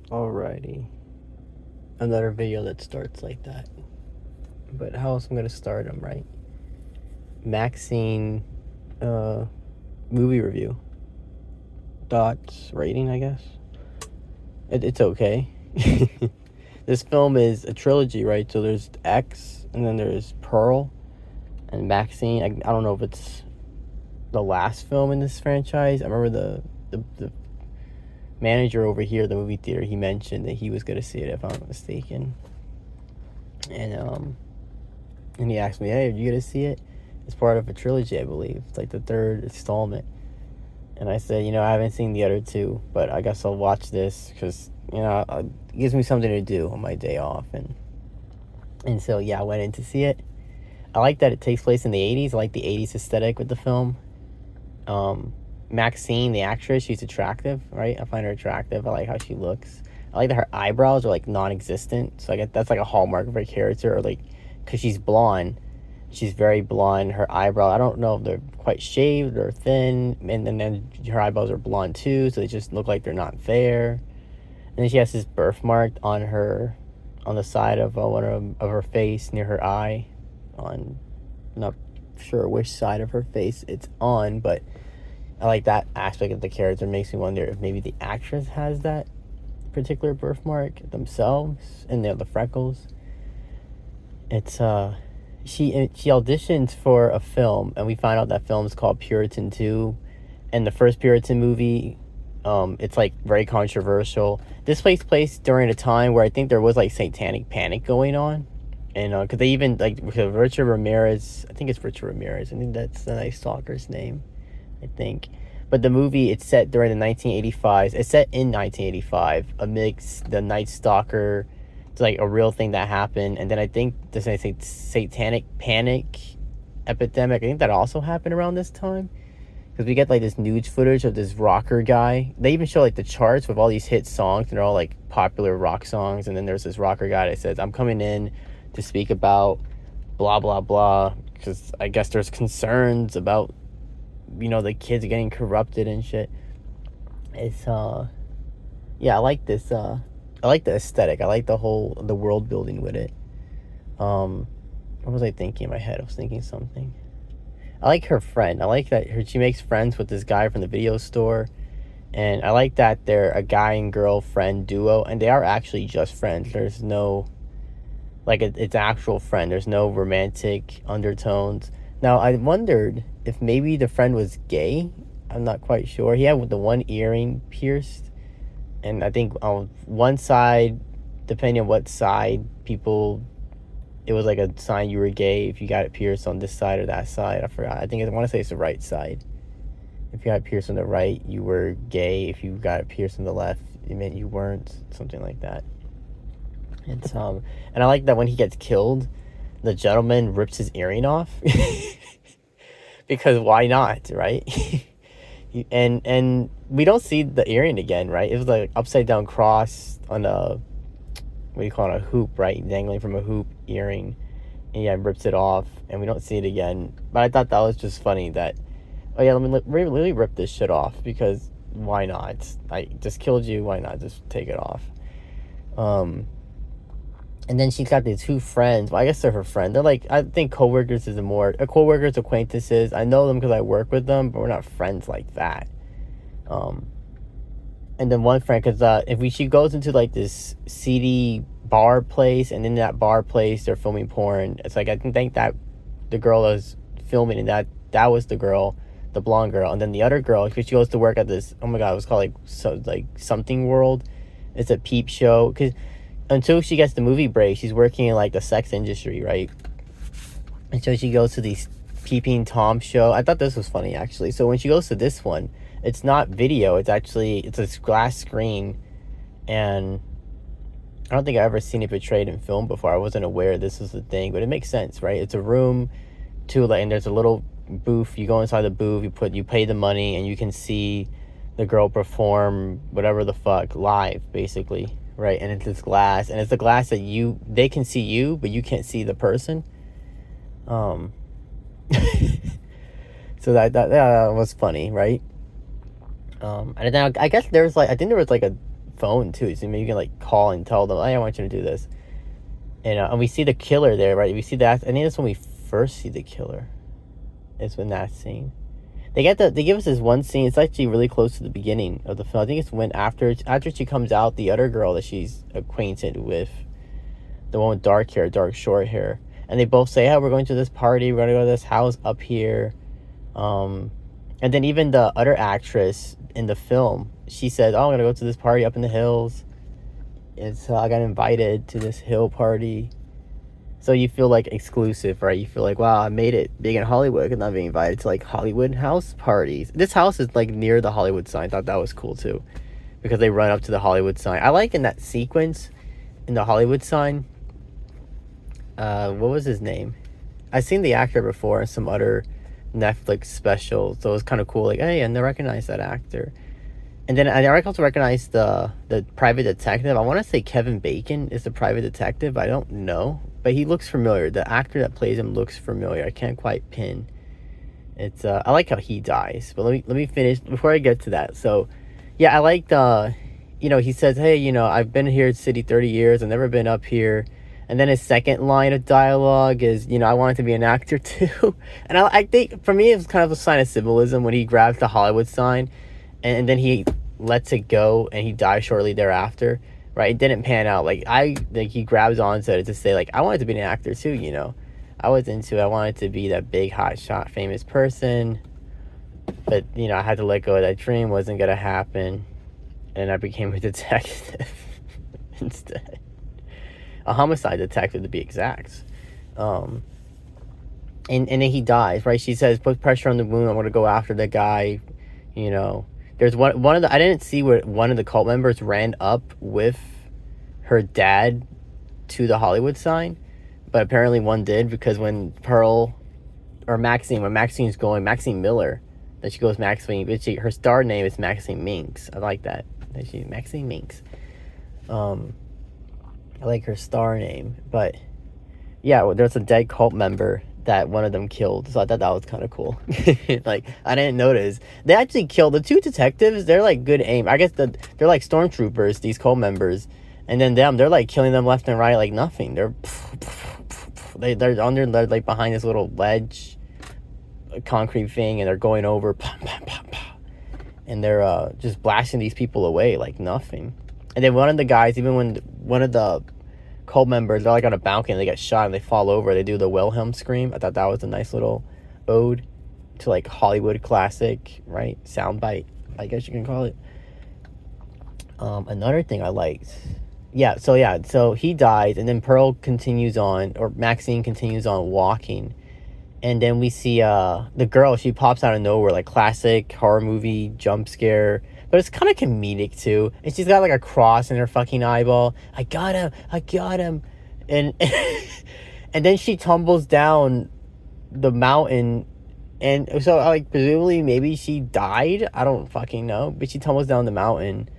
Alrighty. Another video that starts like that. But how else I'm gonna start them, right? MaXXXine movie review. Thoughts, rating, I guess. It's okay. This film is a trilogy, right? So there's X, and then there's Pearl, and MaXXXine. I don't know if it's the last film in this franchise. I remember the manager over here at the movie theater, he mentioned that he was going to see it, if I'm not mistaken. And he asked me, hey, are you going to see it? It's part of a trilogy, I believe. It's like the third installment. And I said, I haven't seen the other two, but I guess I'll watch this because, it gives me something to do on my day off. And so, yeah, I went in to see it. I like that it takes place in the 80s. I like the 80s aesthetic with the film. MaXXXine, the actress, she's attractive, right? I find her attractive. I like how she looks. I like that her eyebrows are like non-existent. So that's like a hallmark of her character, or like, because she's blonde. She's very blonde. Her eyebrow, I don't know if they're quite shaved or thin. And then her eyebrows are blonde too, so they just look like they're not there. And then she has this birthmark on the side of one of her face, near her eye. I'm not sure which side of her face it's on, but I like that aspect of the character. It makes me wonder if maybe the actress has that particular birthmark themselves, and the freckles. It's she auditions for a film, and we find out that film is called Puritan 2. And the first Puritan movie, it's like very controversial. This takes place during a time where I think there was like satanic panic going on. And because they even like Richard Ramirez, I think it's Richard Ramirez. I think that's the Night Stalker's name, I think. But the movie, it's set during the 1985s. It's set in 1985 amidst the Night Stalker. It's like a real thing that happened. And then I think this satanic panic epidemic, I think that also happened around this time. Because we get like this news footage of this rocker guy. They even show like the charts with all these hit songs, and they're all like popular rock songs. And then there's this rocker guy that says, I'm coming in to speak about blah, blah, blah. Because I guess there's concerns about, the kids getting corrupted and shit. It's, yeah, I like this, I like the aesthetic. I like the world building with it. What was I thinking in my head? I was thinking something. I like her friend. I like that she makes friends with this guy from the video store. And I like that they're a guy and girl friend duo. And they are actually just friends. There's no, like, it's actual friend. There's no romantic undertones. Now, I wondered if maybe the friend was gay. I'm not quite sure. He had the one earring pierced. And I think on one side, depending on what side, it was like a sign you were gay if you got it pierced on this side or that side. I forgot. I want to say it's the right side. If you got it pierced on the right, you were gay. If you got it pierced on the left, it meant you weren't. Something like that. It's and I like that when he gets killed, the gentleman rips his earring off. Because why not, right? and we don't see the earring again, right? It was like upside down cross on a, what do you call it, a hoop, right? Dangling from a hoop earring. And yeah, rips it off, and we don't see it again. But I thought that was just funny that, oh yeah, let me really rip this shit off, because why not? I just killed you, why not just take it off? And then she's got these two friends. Well, I guess they're her friend. They're like, I think coworkers is coworkers, acquaintances. I know them because I work with them, but we're not friends like that. And then one friend, because she goes into like this seedy bar place, and in that bar place they're filming porn. It's like, I think that the girl is filming, and that was the girl, the blonde girl. And then the other girl, she goes to work at this, oh my god, it was called like Something World. It's a peep show, because until she gets the movie break, she's working in like the sex industry, right? And so she goes to these peeping Tom show. I thought this was funny, actually. So when she goes to this one, it's not video. It's a glass screen. And I don't think I've ever seen it portrayed in film before. I wasn't aware this was the thing, but it makes sense, right? It's a room and there's a little booth. You go inside the booth, you pay the money, and you can see the girl perform whatever the fuck live, basically. Right, and it's this glass, and it's the glass that they can see you, but you can't see the person. So that was funny, right? And then I guess I think there was like a phone too, so maybe you can like call and tell them, hey, I want you to do this. And we see the killer there, right? We see that. I think that's when we first see the killer. It's when that scene. They give us this one scene. It's actually really close to the beginning of the film. I think it's when after she comes out, the other girl that she's acquainted with, the one with dark hair, dark short hair, and they both say, "Hey, we're going to this party. We're going to go to this house up here." And then even the other actress in the film, she said, "Oh, I'm gonna go to this party up in the hills." And so I got invited to this hill party. So you feel like exclusive, right? You feel like, wow, I made it big in Hollywood because I'm being invited to like Hollywood house parties. This house is like near the Hollywood sign. I thought that was cool too, because they run up to the Hollywood sign. I like in that sequence in the Hollywood sign. What was his name? I've seen the actor before in some other Netflix special, so it was kind of cool. Like, hey, and I recognize that actor. And then I also recognize the private detective. I want to say Kevin Bacon is the private detective. I don't know, but he looks familiar. The actor that plays him looks familiar. I can't quite pin. It's I like how he dies, but let me finish before I get to that. So, yeah, I like the, he says, hey, I've been here at City 30 years. I've never been up here. And then his second line of dialogue is, I wanted to be an actor too. And I think for me, it was kind of a sign of symbolism when he grabs the Hollywood sign and then he lets it go and he dies shortly thereafter, right? It didn't pan out. He grabs onto it to say, like, I wanted to be an actor too, I wanted to be that big, hotshot, famous person. But, I had to let go of that dream. Wasn't going to happen. And I became a detective instead. A homicide detective, to be exact. And then he dies, right? She says, put pressure on the wound. I'm going to go after the guy. There's one of the, I didn't see where one of the cult members ran up with her dad to the Hollywood sign, but apparently one did, because when Maxine's going, Maxine Miller, then she goes Maxine, but her star name is Maxine Minks. I like that. Maxine Minks. I like her star name, but yeah, there's a dead cult member that one of them killed, so I thought that was kind of cool. Like, I didn't notice they actually killed the two detectives. They're like good aim. I guess they're like stormtroopers, these cult members, and then they're like killing them left and right like nothing. They're like behind this little ledge, concrete thing, and they're going over, and they're just blasting these people away like nothing. And then one of the guys, even when one of the cult members, they're like on a balcony, they get shot and they fall over, they do the Wilhelm scream. I thought that was a nice little ode to like Hollywood classic, right? Soundbite, I guess you can call it. Another thing I liked, so he dies, and then Pearl continues on, or Maxine continues on walking, and then we see the girl, she pops out of nowhere, like classic horror movie jump scare. But it's kind of comedic too. And she's got like a cross in her fucking eyeball. I got him. And and then she tumbles down the mountain. And so like presumably maybe she died. I don't fucking know. But she tumbles down the mountain.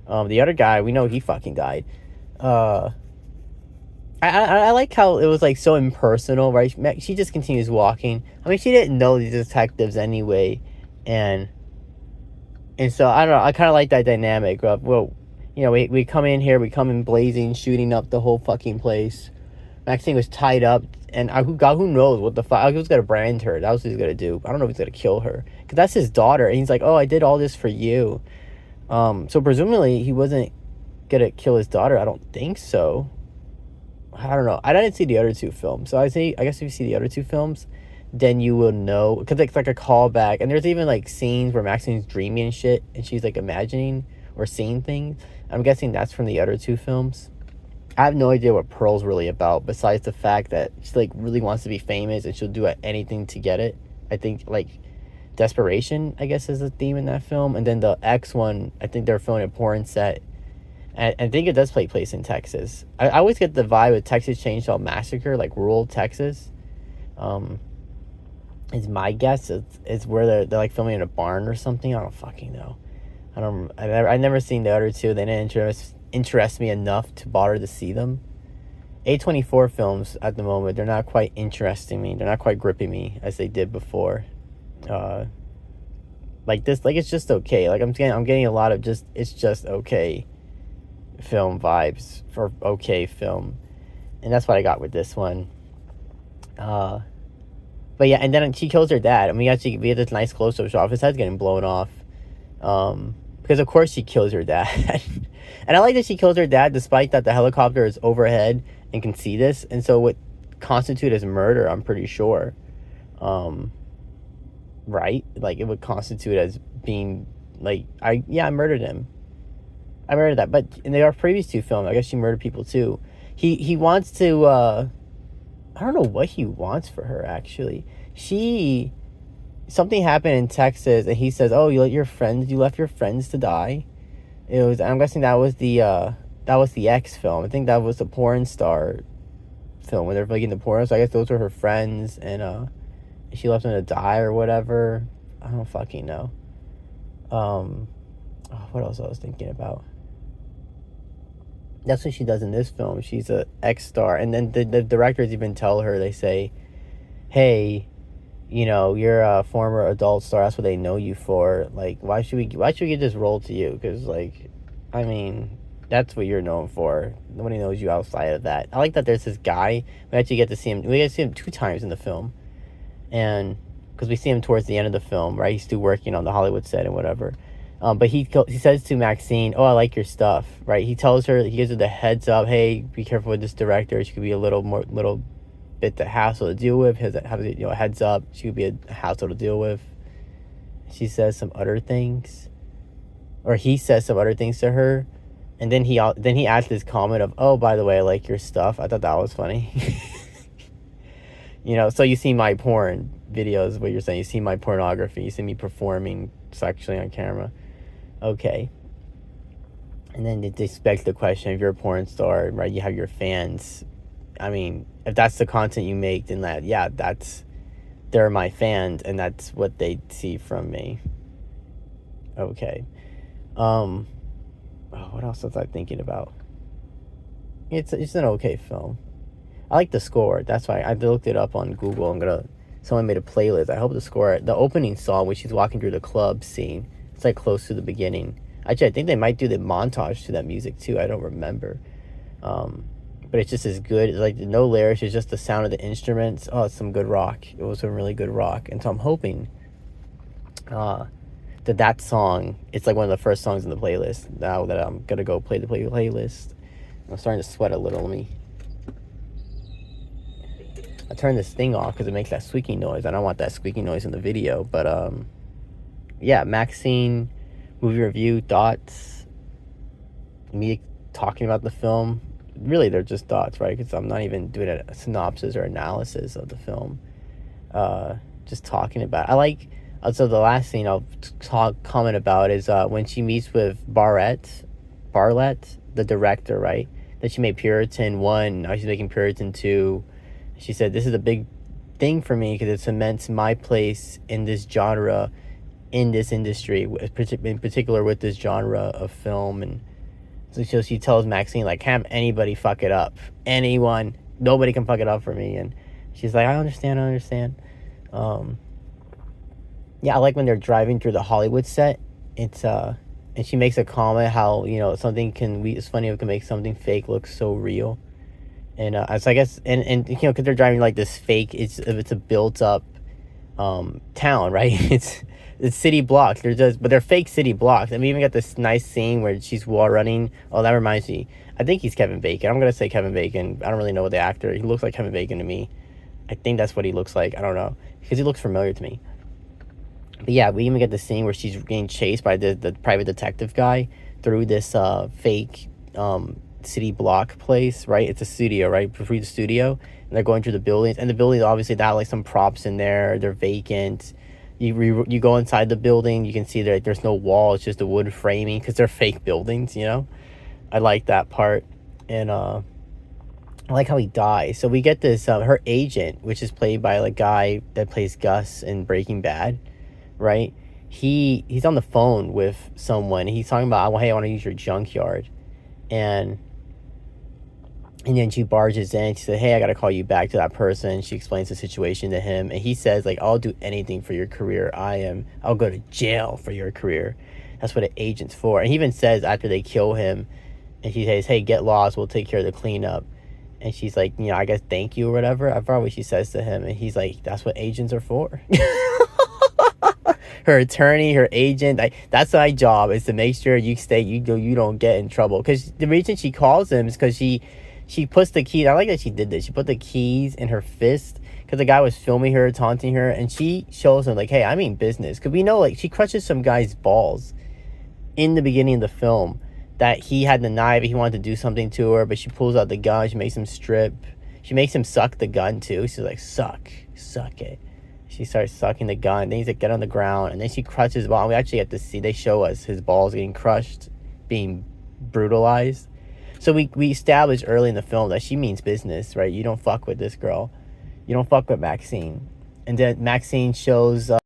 The other guy, we know he fucking died. I like how it was like so impersonal, right? She just continues walking. I mean, she didn't know these detectives anyway. And so, I don't know, I kind of like that dynamic of, well, we come in here, we come in blazing, shooting up the whole fucking place. Maxine was tied up, and who knows what the fuck, he was going to brand her, that was what he's going to do. I don't know if he's going to kill her, because that's his daughter, and he's like, oh, I did all this for you. So presumably, he wasn't going to kill his daughter, I don't think so. I don't know, I didn't see the other two films, so I guess if you see the other two films, then you will know, because it's like a callback, and there's even like scenes where Maxine's dreaming and shit, and she's like imagining or seeing things. I'm guessing that's from the other two films. I have no idea what Pearl's really about, besides the fact that she like really wants to be famous and she'll do anything to get it. I think like desperation, I guess, is the theme in that film. And then the X one, I think they're filming a porn set, and I think it does take place in Texas. I always get the vibe of Texas Chainsaw Massacre, like rural Texas. Is my guess. It's where they're like filming in a barn or something. I don't fucking know. I've never seen the other two. They didn't interest me enough to bother to see them. A24 films at the moment, they're not quite interesting me. They're not quite gripping me as they did before. Like this, like it's just okay. Like I'm getting a lot of just, it's just okay. film vibes for okay film, and that's what I got with this one. But yeah, and then she kills her dad, and we get this nice close-up shot of his head getting blown off. Because of course she kills her dad. And I like that she kills her dad despite that the helicopter is overhead and can see this, and so what constitute as murder, I'm pretty sure. Right? Like it would constitute as being like I murdered him. I murdered that. But in the previous two films, I guess she murdered people too. He wants to I don't know what he wants for her actually. Something happened in Texas and he says, "Oh, you left your friends to die." I'm guessing that was the X film. I think that was the porn star film when they're making the porn. So I guess those were her friends, and she left them to die or whatever. I don't fucking know. What else I was thinking about? That's what she does in this film. She's a X star, and then the directors even tell her. They say, "Hey, you're a former adult star. That's what they know you for. Like, why should we give this role to you? Because, like, I mean, that's what you're known for. Nobody knows you outside of that." I like that there's this guy. We actually get to see him. We get to see him 2 times in the film, and because we see him towards the end of the film, right? He's still working on the Hollywood set and whatever. But he says to MaXXXine, "Oh, I like your stuff," right? He gives her the heads up. Hey, be careful with this director. She could be a little bit the hassle to deal with. A heads up. She could be a hassle to deal with. She says some other things, or he says some other things to her, and then he adds this comment of, "Oh, by the way, I like your stuff." I thought that was funny. So you see my porn videos. What you're saying? You see my pornography. You see me performing sexually on camera. Okay. And then they expect the question: if you're a porn star, right? You have your fans. I mean, if that's the content you make, then they're my fans, and that's what they see from me. Okay. What else was I thinking about? It's an okay film. I like the score. That's why I looked it up on Google. Someone made a playlist. I hope the opening song, when she's walking through the club scene, it's like close to the beginning. Actually, I think they might do the montage to that music too. I don't remember. But it's just as good. It's like no lyrics. It's just the sound of the instruments. Oh, it's some good rock. It was some really good rock. And so I'm hoping that song, it's like one of the first songs in the playlist. Now that I'm going to go play the playlist. I'm starting to sweat a little. I turn this thing off because it makes that squeaking noise. I don't want that squeaking noise in the video. But yeah, MaXXXine movie review, thoughts, me talking about the film. Really, they're just thoughts, right? Because I'm not even doing a synopsis or analysis of the film. Just talking about it. I like. So the last scene I'll comment about is when she meets with Barlett, the director, right? That she made Puritan 1. Now she's making Puritan 2. She said, "This is a big thing for me because it cements my place in this genre, in this industry, in particular with this genre of film." And so she tells MaXXXine, like, "Can't anybody fuck it up. Anyone. Nobody can fuck it up for me." And she's like, I understand. Yeah, I like when they're driving through the Hollywood set. It's and she makes a comment how, it's funny it can make something fake look so real. And so I guess, and because they're driving like this fake, it's a built up town, right? It's city blocks. But they're fake city blocks. And we even got this nice scene where she's wall running. Oh, that reminds me. I think he's Kevin Bacon. I'm gonna say Kevin Bacon. I don't really know the actor. He looks like Kevin Bacon to me. I think that's what he looks like. I don't know, because he looks familiar to me. But yeah, we even get the scene where she's getting chased by the private detective guy through this fake city block place, right? It's a studio, right? Through the studio, and they're going through the buildings, and the buildings obviously they have like some props in there. They're vacant. You go inside the building, you can see that there's no wall. It's just a wood framing because they're fake buildings. I like that part, and I like how he dies. So we get this her agent, which is played by a guy that plays Gus in Breaking Bad, right? He's on the phone with someone. He's talking about, hey, I want to use your junkyard, and then she barges in. She said, hey, I got to call you back to that person. She explains the situation to him. And he says, like, I'll do anything for your career. I'll go to jail for your career. That's what an agent's for. And he even says after they kill him and she says, "Hey, get lost. We'll take care of the cleanup." And she's like, I guess thank you or whatever. I forgot what she says to him, and he's like, "That's what agents are for." Her attorney, her agent, that's my job, is to make sure you don't get in trouble. Because the reason she calls him is because she puts the keys. I like that she did this. She put the keys in her fist because the guy was filming her, taunting her, and she shows him like, "Hey, I mean business." Because we know like she crushes some guy's balls in the beginning of the film, that he had the knife, he wanted to do something to her, but she pulls out the gun, she makes him strip, she makes him suck the gun too. She's like, suck it. She starts sucking the gun, then he's like, get on the ground, and then she crushes his ball. We actually get to see, they show us his balls getting crushed, being brutalized. So we established early in the film that she means business, right? You don't fuck with this girl, you don't fuck with MaXXXine. And then MaXXXine shows